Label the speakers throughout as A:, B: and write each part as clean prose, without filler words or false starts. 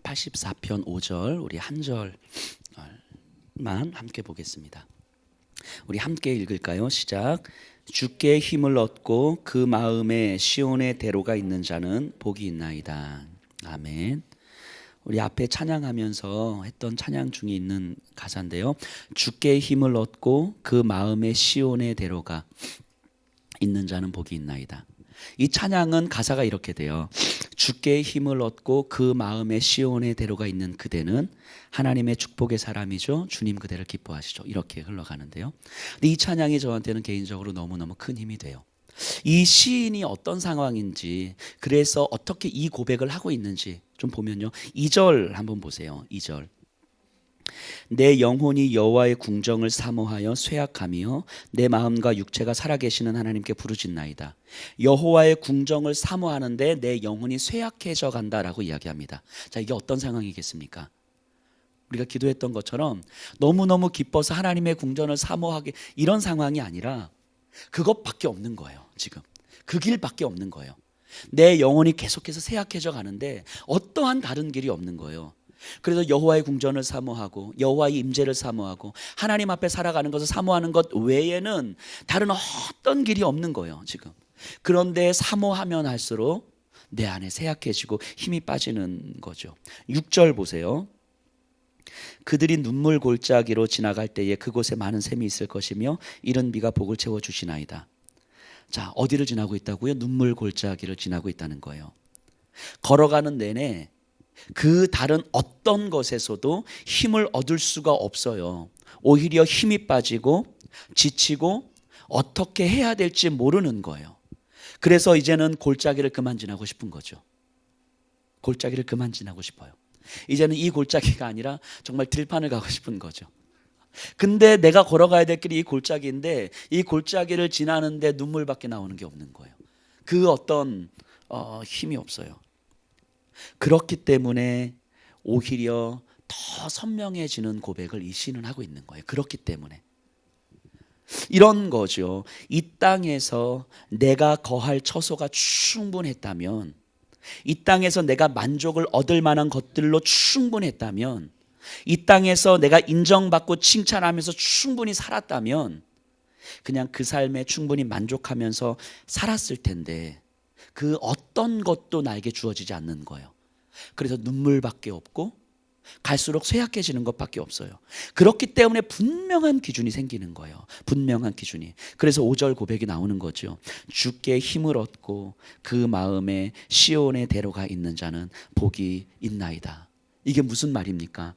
A: 84편 5절 우리 한 절만 함께 보겠습니다. 우리 함께 읽을까요? 시작. 주께 힘을 얻고 그 마음에 시온의 대로가 있는 자는 복이 있나이다. 아멘. 우리 앞에 찬양하면서 했던 찬양 중에 있는 가사인데요. 주께 힘을 얻고 그 마음에 시온의 대로가 있는 자는 복이 있나이다. 이 찬양은 가사가 이렇게 돼요. 주께 힘을 얻고 그 마음에 시온의 대로가 있는 그대는 하나님의 축복의 사람이죠. 주님 그대를 기뻐하시죠. 이렇게 흘러가는데요. 근데 이 찬양이 저한테는 개인적으로 너무너무 큰 힘이 돼요. 이 시인이 어떤 상황인지, 그래서 어떻게 이 고백을 하고 있는지 좀 보면요. 2절 한번 보세요. 2절. 내 영혼이 여호와의 궁정을 사모하여 쇠약하며 내 마음과 육체가 살아계시는 하나님께 부르짖나이다. 여호와의 궁정을 사모하는데 내 영혼이 쇠약해져 간다라고 이야기합니다. 자, 이게 어떤 상황이겠습니까? 우리가 기도했던 것처럼 너무너무 기뻐서 하나님의 궁전을 사모하게, 이런 상황이 아니라 그것밖에 없는 거예요. 지금 그 길밖에 없는 거예요. 내 영혼이 계속해서 쇠약해져 가는데 어떠한 다른 길이 없는 거예요. 그래서 여호와의 궁전을 사모하고 여호와의 임재를 사모하고 하나님 앞에 살아가는 것을 사모하는 것 외에는 다른 어떤 길이 없는 거예요. 지금. 그런데 사모하면 할수록 내 안에 쇠약해지고 힘이 빠지는 거죠. 6절 보세요. 그들이 눈물 골짜기로 지나갈 때에 그곳에 많은 샘이 있을 것이며 이른 비가 복을 채워주시나이다. 자, 어디를 지나고 있다고요? 눈물 골짜기를 지나고 있다는 거예요. 걸어가는 내내 그 다른 어떤 것에서도 힘을 얻을 수가 없어요. 오히려 힘이 빠지고 지치고 어떻게 해야 될지 모르는 거예요. 그래서 이제는 골짜기를 그만 지나고 싶은 거죠. 골짜기를 그만 지나고 싶어요. 이제는 이 골짜기가 아니라 정말 들판을 가고 싶은 거죠. 근데 내가 걸어가야 될 길이 이 골짜기인데 이 골짜기를 지나는데 눈물밖에 나오는 게 없는 거예요. 그 어떤 힘이 없어요. 그렇기 때문에 오히려 더 선명해지는 고백을 이 시인은 하고 있는 거예요. 그렇기 때문에 이런 거죠. 이 땅에서 내가 거할 처소가 충분했다면, 이 땅에서 내가 만족을 얻을 만한 것들로 충분했다면, 이 땅에서 내가 인정받고 칭찬하면서 충분히 살았다면 그냥 그 삶에 충분히 만족하면서 살았을 텐데 그 어떤 것도 나에게 주어지지 않는 거예요. 그래서 눈물밖에 없고 갈수록 쇠약해지는 것밖에 없어요. 그렇기 때문에 분명한 기준이 생기는 거예요. 분명한 기준이. 그래서 5절 고백이 나오는 거죠. 주께 힘을 얻고 그 마음에 시온의 대로가 있는 자는 복이 있나이다. 이게 무슨 말입니까?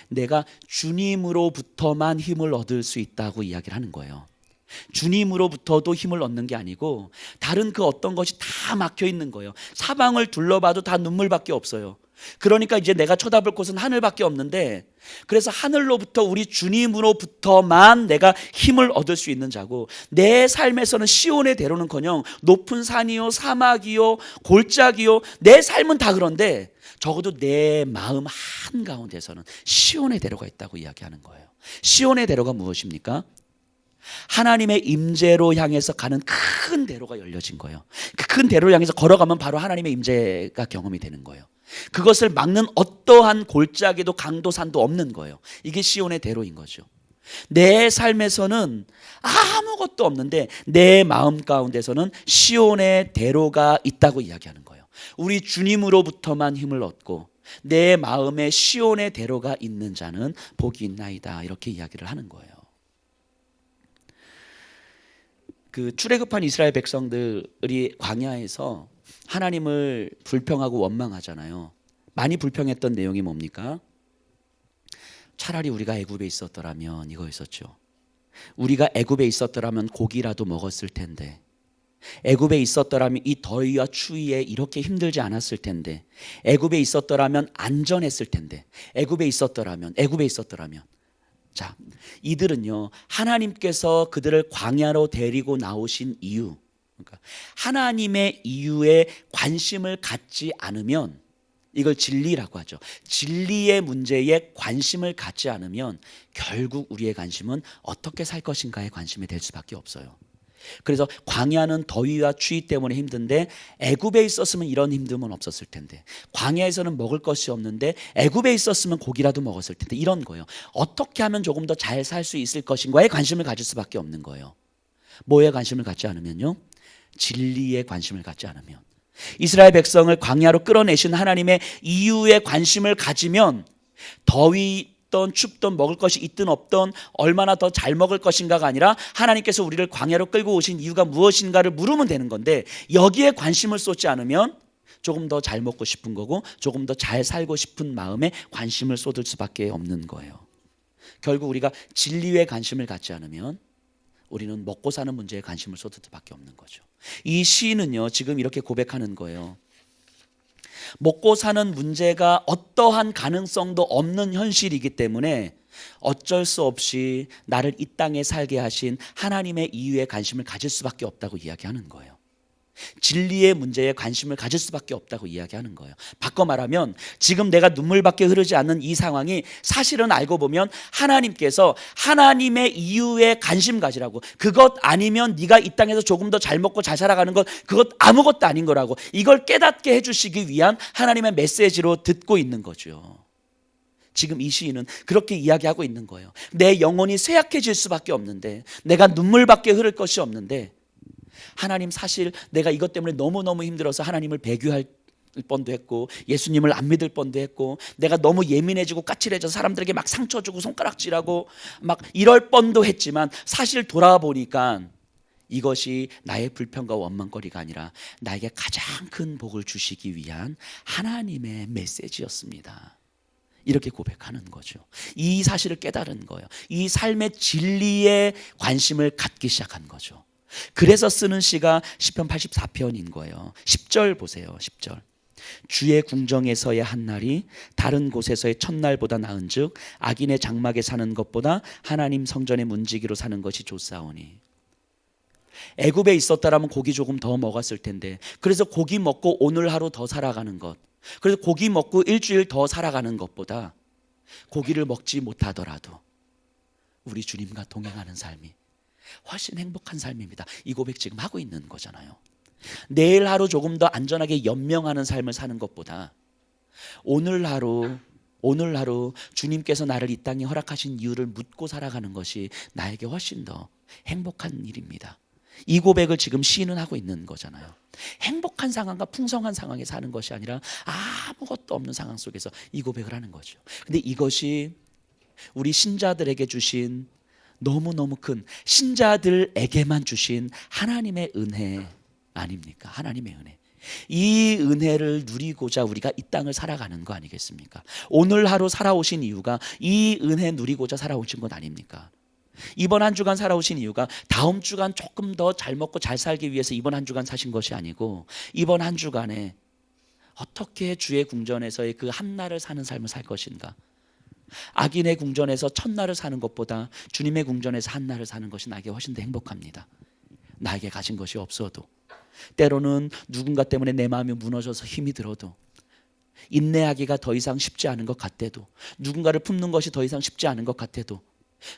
A: 내가 주님으로부터만 힘을 얻을 수 있다고 이야기를 하는 거예요. 주님으로부터도 힘을 얻는 게 아니고 다른 그 어떤 것이 다 막혀 있는 거예요. 사방을 둘러봐도 다 눈물밖에 없어요. 그러니까 이제 내가 쳐다볼 곳은 하늘밖에 없는데, 그래서 하늘로부터 우리 주님으로부터만 내가 힘을 얻을 수 있는 자고, 내 삶에서는 시온의 대로는커녕 높은 산이요 사막이요 골짜기요, 내 삶은 다 그런데 적어도 내 마음 한가운데서는 시온의 대로가 있다고 이야기하는 거예요. 시온의 대로가 무엇입니까? 하나님의 임재로 향해서 가는 큰 대로가 열려진 거예요. 그 큰 대로를 향해서 걸어가면 바로 하나님의 임재가 경험이 되는 거예요. 그것을 막는 어떠한 골짜기도 강도 산도 없는 거예요. 이게 시온의 대로인 거죠. 내 삶에서는 아무것도 없는데 내 마음 가운데서는 시온의 대로가 있다고 이야기하는 거예요. 우리 주님으로부터만 힘을 얻고 내 마음에 시온의 대로가 있는 자는 복이 있나이다. 이렇게 이야기를 하는 거예요. 그 출애굽한 이스라엘 백성들이 광야에서 하나님을 불평하고 원망하잖아요. 많이 불평했던 내용이 뭡니까? 차라리 우리가 애굽에 있었더라면 이거였었죠. 우리가 애굽에 있었더라면 고기라도 먹었을 텐데, 애굽에 있었더라면 이 더위와 추위에 이렇게 힘들지 않았을 텐데, 애굽에 있었더라면 안전했을 텐데, 애굽에 있었더라면. 자, 이들은요, 하나님께서 그들을 광야로 데리고 나오신 이유, 그러니까 하나님의 이유에 관심을 갖지 않으면, 이걸 진리라고 하죠. 진리의 문제에 관심을 갖지 않으면 결국 우리의 관심은 어떻게 살 것인가에 관심이 될 수밖에 없어요. 그래서 광야는 더위와 추위 때문에 힘든데 애굽에 있었으면 이런 힘듦은 없었을 텐데, 광야에서는 먹을 것이 없는데 애굽에 있었으면 고기라도 먹었을 텐데, 이런 거예요. 어떻게 하면 조금 더 잘 살 수 있을 것인가에 관심을 가질 수밖에 없는 거예요. 뭐에 관심을 갖지 않으면요? 진리에 관심을 갖지 않으면. 이스라엘 백성을 광야로 끌어내신 하나님의 이유에 관심을 가지면 더위든 춥든 먹을 것이 있든 없든 얼마나 더 잘 먹을 것인가가 아니라 하나님께서 우리를 광야로 끌고 오신 이유가 무엇인가를 물으면 되는 건데, 여기에 관심을 쏟지 않으면 조금 더 잘 먹고 싶은 거고 조금 더 잘 살고 싶은 마음에 관심을 쏟을 수밖에 없는 거예요. 결국 우리가 진리에 관심을 갖지 않으면 우리는 먹고 사는 문제에 관심을 쏟을 수밖에 없는 거죠. 이 시인은요, 지금 이렇게 고백하는 거예요. 먹고 사는 문제가 어떠한 가능성도 없는 현실이기 때문에 어쩔 수 없이 나를 이 땅에 살게 하신 하나님의 이유에 관심을 가질 수밖에 없다고 이야기하는 거예요. 진리의 문제에 관심을 가질 수밖에 없다고 이야기하는 거예요. 바꿔 말하면 지금 내가 눈물밖에 흐르지 않는 이 상황이 사실은 알고 보면 하나님께서 하나님의 이유에 관심 가지라고, 그것 아니면 네가 이 땅에서 조금 더 잘 먹고 잘 살아가는 것, 그것 아무것도 아닌 거라고, 이걸 깨닫게 해주시기 위한 하나님의 메시지로 듣고 있는 거죠. 지금 이 시인은 그렇게 이야기하고 있는 거예요. 내 영혼이 쇠약해질 수밖에 없는데, 내가 눈물밖에 흐를 것이 없는데, 하나님 사실 내가 이것 때문에 너무너무 힘들어서 하나님을 배교할 뻔도 했고 예수님을 안 믿을 뻔도 했고, 내가 너무 예민해지고 까칠해져서 사람들에게 막 상처 주고 손가락질하고 막 이럴 뻔도 했지만, 사실 돌아보니까 이것이 나의 불평과 원망거리가 아니라 나에게 가장 큰 복을 주시기 위한 하나님의 메시지였습니다. 이렇게 고백하는 거죠. 이 사실을 깨달은 거예요. 이 삶의 진리에 관심을 갖기 시작한 거죠. 그래서 쓰는 시가 시편 84편인 거예요. 10절 보세요. 10절. 주의 궁정에서의 한 날이 다른 곳에서의 첫날보다 나은즉 악인의 장막에 사는 것보다 하나님 성전의 문지기로 사는 것이 좋사오니. 애굽에 있었다라면 고기 조금 더 먹었을 텐데, 그래서 고기 먹고 오늘 하루 더 살아가는 것, 그래서 고기 먹고 일주일 더 살아가는 것보다 고기를 먹지 못하더라도 우리 주님과 동행하는 삶이 훨씬 행복한 삶입니다. 이 고백 지금 하고 있는 거잖아요. 내일 하루 조금 더 안전하게 연명하는 삶을 사는 것보다 오늘 하루 주님께서 나를 이 땅에 허락하신 이유를 묻고 살아가는 것이 나에게 훨씬 더 행복한 일입니다. 이 고백을 지금 시인은 하고 있는 거잖아요. 행복한 상황과 풍성한 상황에 사는 것이 아니라 아무것도 없는 상황 속에서 이 고백을 하는 거죠. 근데 이것이 우리 신자들에게 주신 너무너무 큰, 신자들에게만 주신 하나님의 은혜 아닙니까? 하나님의 은혜. 이 은혜를 누리고자 우리가 이 땅을 살아가는 거 아니겠습니까? 오늘 하루 살아오신 이유가 이 은혜 누리고자 살아오신 것 아닙니까? 이번 한 주간 살아오신 이유가 다음 주간 조금 더 잘 먹고 잘 살기 위해서 이번 한 주간 사신 것이 아니고, 이번 한 주간에 어떻게 주의 궁전에서의 그 한 날을 사는 삶을 살 것인가. 악인의 궁전에서 첫날을 사는 것보다 주님의 궁전에서 한 날을 사는 것이 나에게 훨씬 더 행복합니다. 나에게 가진 것이 없어도, 때로는 누군가 때문에 내 마음이 무너져서 힘이 들어도, 인내하기가 더 이상 쉽지 않은 것 같아도, 누군가를 품는 것이 더 이상 쉽지 않은 것 같아도,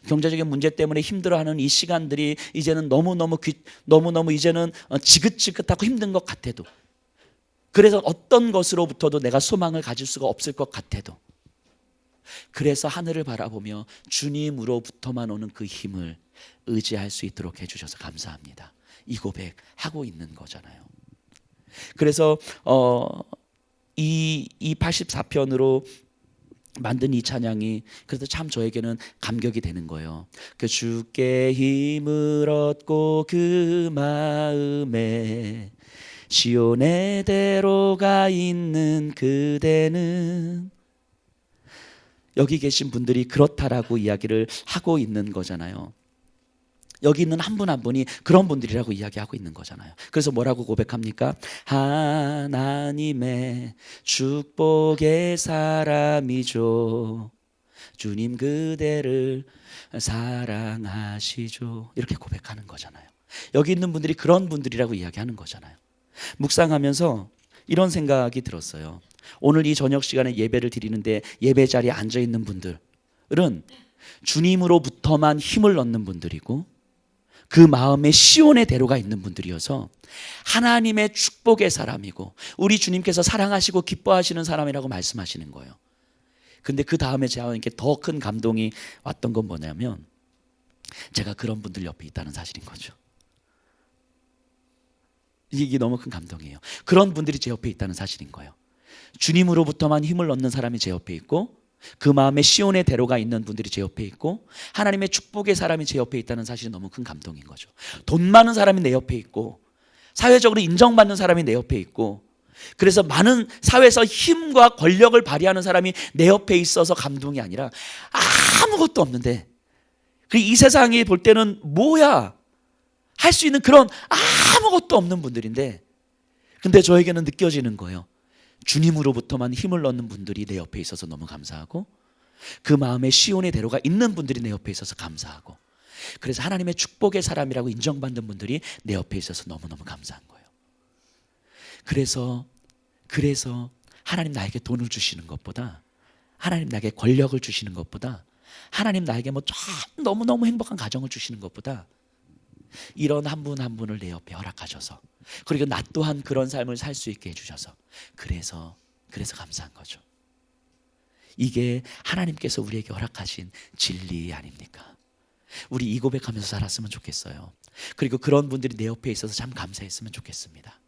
A: 경제적인 문제 때문에 힘들어하는 이 시간들이 이제는 너무너무 이제는 지긋지긋하고 힘든 것 같아도, 그래서 어떤 것으로부터도 내가 소망을 가질 수가 없을 것 같아도, 그래서 하늘을 바라보며 주님으로부터만 오는 그 힘을 의지할 수 있도록 해주셔서 감사합니다. 이 고백 하고 있는 거잖아요. 그래서 이 84편으로 만든 이 찬양이 그래도 참 저에게는 감격이 되는 거예요. 그 주께 힘을 얻고 그 마음에 시온의 대로가 있는 그대는, 여기 계신 분들이 그렇다라고 이야기를 하고 있는 거잖아요. 여기 있는 한 분 한 분이 그런 분들이라고 이야기하고 있는 거잖아요. 그래서 뭐라고 고백합니까? 하나님의 축복의 사람이죠, 주님 그대를 사랑하시죠, 이렇게 고백하는 거잖아요. 여기 있는 분들이 그런 분들이라고 이야기하는 거잖아요. 묵상하면서 이런 생각이 들었어요. 오늘 이 저녁 시간에 예배를 드리는데 예배 자리에 앉아 있는 분들은 주님으로부터만 힘을 얻는 분들이고, 그 마음에 시온의 대로가 있는 분들이어서 하나님의 축복의 사람이고 우리 주님께서 사랑하시고 기뻐하시는 사람이라고 말씀하시는 거예요. 근데 그 다음에 제가 이렇게 더 큰 감동이 왔던 건 뭐냐면 제가 그런 분들 옆에 있다는 사실인 거죠. 이게 너무 큰 감동이에요. 그런 분들이 제 옆에 있다는 사실인 거예요. 주님으로부터만 힘을 얻는 사람이 제 옆에 있고 그 마음에 시온의 대로가 있는 분들이 제 옆에 있고 하나님의 축복의 사람이 제 옆에 있다는 사실이 너무 큰 감동인 거죠. 돈 많은 사람이 내 옆에 있고 사회적으로 인정받는 사람이 내 옆에 있고 그래서 많은 사회에서 힘과 권력을 발휘하는 사람이 내 옆에 있어서 감동이 아니라 아무것도 없는데 이 세상이 볼 때는 뭐야 할 수 있는 그런 아무것도 없는 분들인데 근데 저에게는 느껴지는 거예요. 주님으로부터만 힘을 얻는 분들이 내 옆에 있어서 너무 감사하고 그 마음에 시온의 대로가 있는 분들이 내 옆에 있어서 감사하고 그래서 하나님의 축복의 사람이라고 인정받는 분들이 내 옆에 있어서 너무너무 감사한 거예요. 그래서 하나님 나에게 돈을 주시는 것보다 하나님 나에게 권력을 주시는 것보다 하나님 나에게 너무너무 행복한 가정을 주시는 것보다 이런 한 분 한 분을 내 옆에 허락하셔서 그리고 나 또한 그런 삶을 살 수 있게 해주셔서 그래서 감사한 거죠. 이게 하나님께서 우리에게 허락하신 진리 아닙니까? 우리 이 고백하면서 살았으면 좋겠어요. 그리고 그런 분들이 내 옆에 있어서 참 감사했으면 좋겠습니다.